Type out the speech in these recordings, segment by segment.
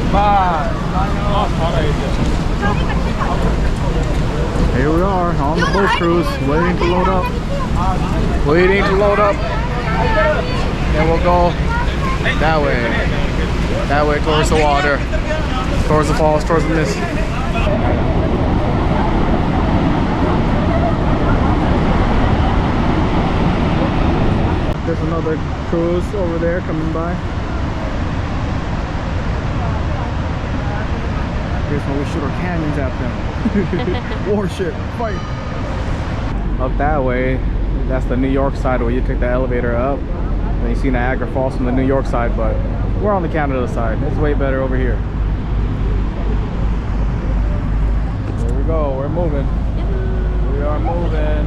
Here we are on the boat cruise, waiting to load up. Waiting to load up. And we'll go that way. That way towards the water. Towards the falls, towards the mist. There's another cruise over there coming by. Here's when we shoot our cannons at them. Warship, fight! Up that way, that's the New York side where you take the elevator up. And you see Niagara Falls from the New York side, but we're on the Canada side. It's way better over here. There we go, we're moving. We are moving.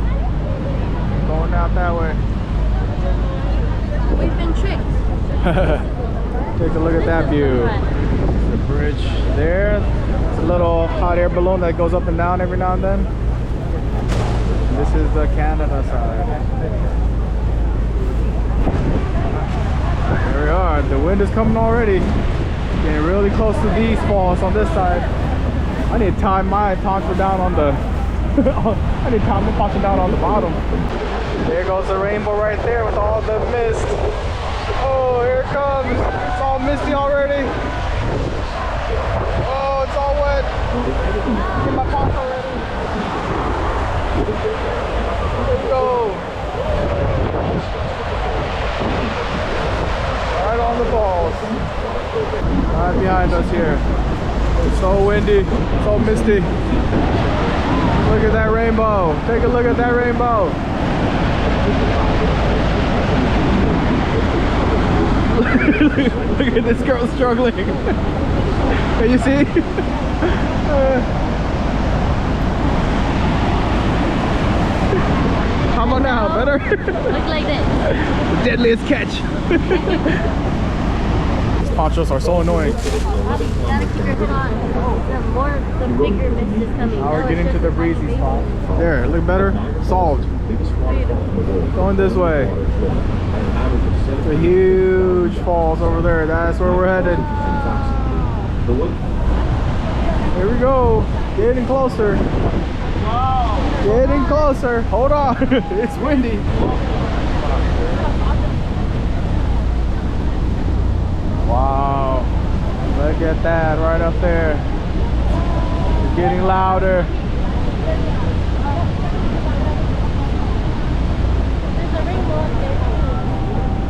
Going out that way. We've been tricked. Take a look at that view. The bridge there. It's a little hot air balloon that goes up and down every now and then. This is the Canada side. There we are. The wind is coming already. Getting really close to these falls on this side. I need to tie my poncho down on the I need to tie my poncho down on the bottom. There goes the rainbow right there with all the mist. Oh, here it comes. It's all misty already. Oh, it's all wet. Get my poncho ready. Let's go. Right on the falls. Right behind us here. It's so windy, so misty. Look at that rainbow. Take a look at that rainbow. Look at this girl struggling. Can you see? How about now? Better? Look like this. The deadliest catch. These ponchos are so annoying. Gotta keep your hood on. The bigger mist is coming. Now we're getting to the breezy spot. There, look better? Solved. Going this way. The huge falls over there. That's where we're headed. Here we go. Getting closer. Getting closer. Hold on. It's windy. Wow. Look at that right up there. It's getting louder.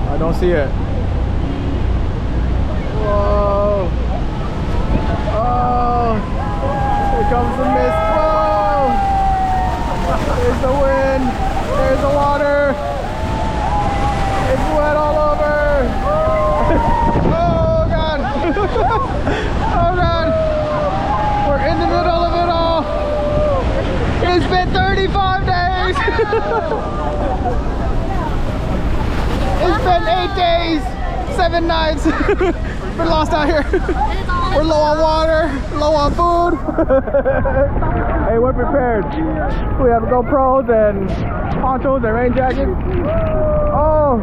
I don't see it. Whoa. Oh. Here comes the mist. Whoa. There's the wind. There's the water. It's wet all over. Oh God. Oh God. We're in the middle of it all. It's been 35 days. It's been 8 days, 7 nights. We're lost out here. We're low on water, low on food. Hey, we're prepared. We have GoPros and ponchos and rain jackets. Oh,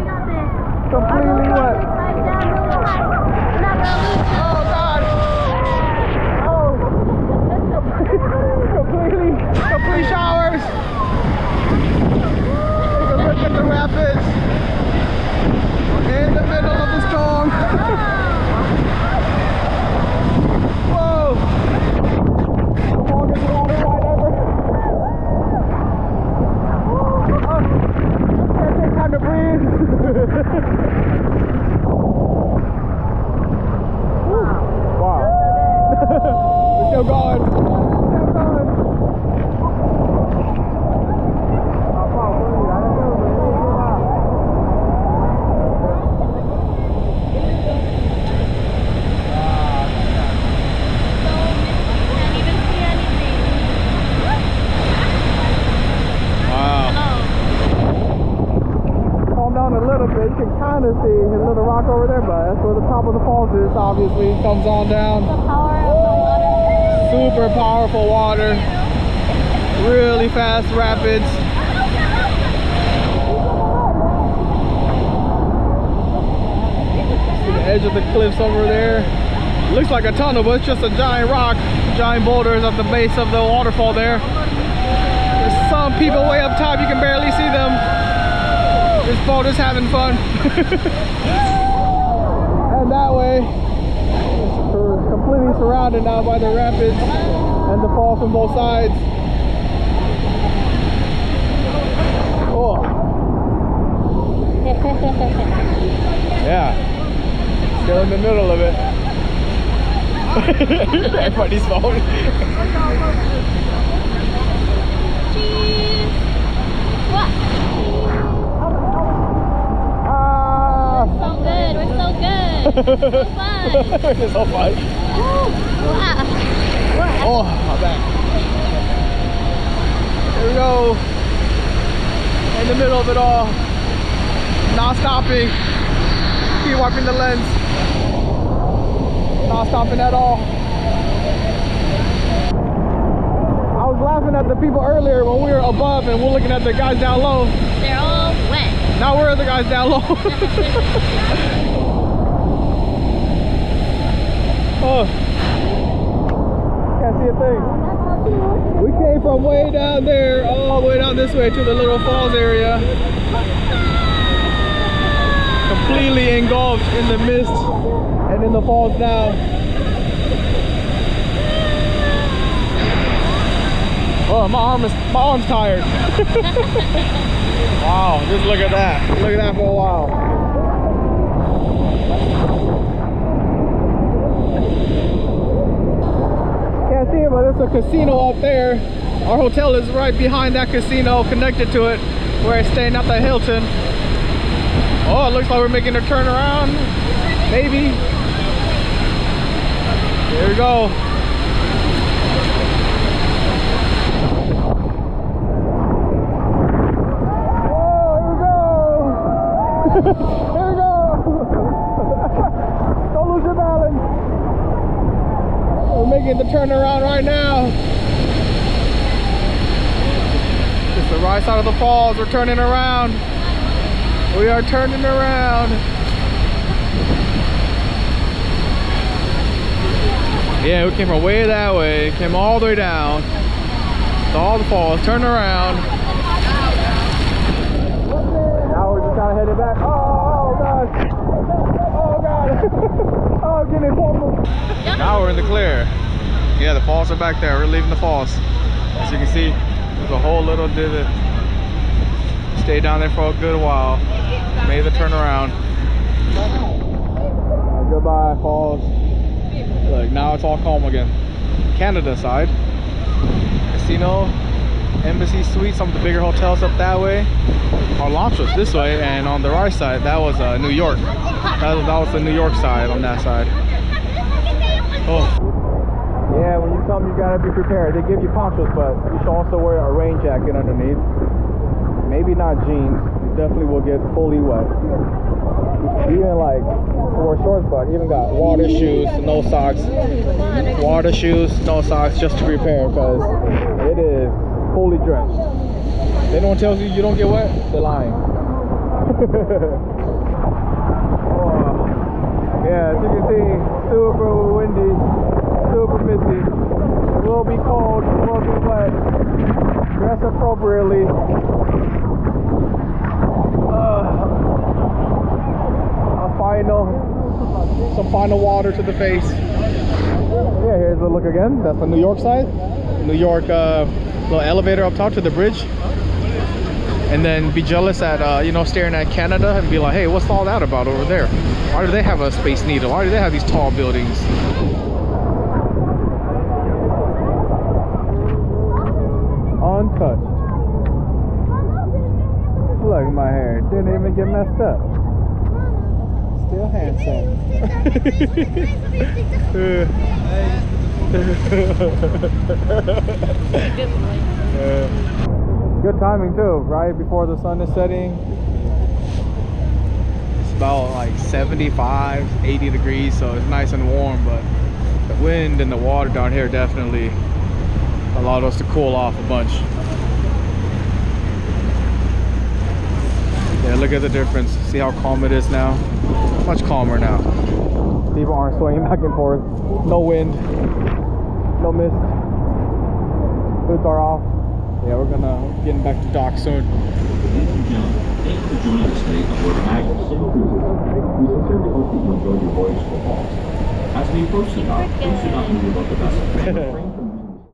completely wet. Oh God. Oh, complete showers. Take a look at the rapids. In the middle of the storm. Whoa! The longest water ride ever. Can't take time to breathe. Wow. We're still going. Still going. You can kind of see a little rock over there, but that's where the top of the falls is. Obviously, it comes on down. The power of the water. Super powerful water. Really fast rapids. See the edge of the cliffs over there. Looks like a tunnel, but it's just a giant rock, giant boulders at the base of the waterfall there. There's some people way up top, you can barely see them. This boat is having fun. And that way, we're completely surrounded now by the rapids and the falls from both sides. Oh. Yeah, still in the middle of it. Everybody's phone. Cheese. What? So good. We're so good. So fun. It's so fun. Wow. Oh, my back. Here we go. In the middle of it all. Not stopping. Keep wiping the lens. Not stopping at all. I was laughing at the people earlier when we were above and we're looking at the guys down low. They're all wet. Now we're the guys down low. Oh, can't see a thing. We came from way down there all the way down this way to the little falls area. Completely engulfed in the mist and in the falls now. Oh, my arm's tired. Wow, just look at that. Look at that for a while. Can't see it, but there's a casino up there. Our hotel is right behind that casino, connected to it. We're staying at the Hilton. Oh, it looks like we're making a turnaround. Maybe. Here we go. Here we go! Don't lose your balance. We're making the turnaround right now. Just the right side of the falls. We're turning around. We are turning around. Yeah, we came from way that way. Came all the way down to all the falls. Turn around. Kind of headed back. Oh god. Oh god. Oh, get it. Now we're in the clear. Yeah, the falls are back there. We're leaving the falls. As you can see, there's a whole little divot. Stayed down there for a good while. Made the turnaround. Goodbye, falls. Look, now it's all calm again. Canada side. Casino. Embassy Suites, some of the bigger hotels up that way. Our launch was this way, and on the right side, that was New York. That was the New York side on that side. Oh. Yeah, when you come, you gotta be prepared. They give you ponchos, but you should also wear a rain jacket underneath. Maybe not jeans. You definitely will get fully wet. Even like, wore shorts, but even got water shoes, no socks. Water shoes, no socks, just to prepare, because it is fully drenched. If anyone tells you you don't get wet, they're lying. Oh. Yeah, as you can see, super windy, super misty. It will be cold, it will be wet. Dress appropriately. Some final water to the face. Yeah, here's a look again. That's the New York side. New York little elevator up top to the bridge. And then be jealous at you know, staring at Canada and be like, hey, what's all that about over there? Why do they have a Space Needle? Why do they have these tall buildings? Untouched. Look at my hair. Didn't even get messed up. Still handsome. Good timing too, right before the sun is setting. It's about like 75, 80 degrees, so it's nice and warm, but the wind and the water down here definitely allowed us to cool off a bunch. Yeah, look at the difference. See how calm it is now? Much calmer now. People aren't swinging back and forth. No wind. No mist. Boots are off. Yeah, we're getting back to dock soon. Ladies and gentlemen, thank you for joining us today aboard Niagara City Cruises Voyage. We sincerely hope that you enjoyed your voyage to the falls. As we approach the dock, please do not move about the vessel. Refrain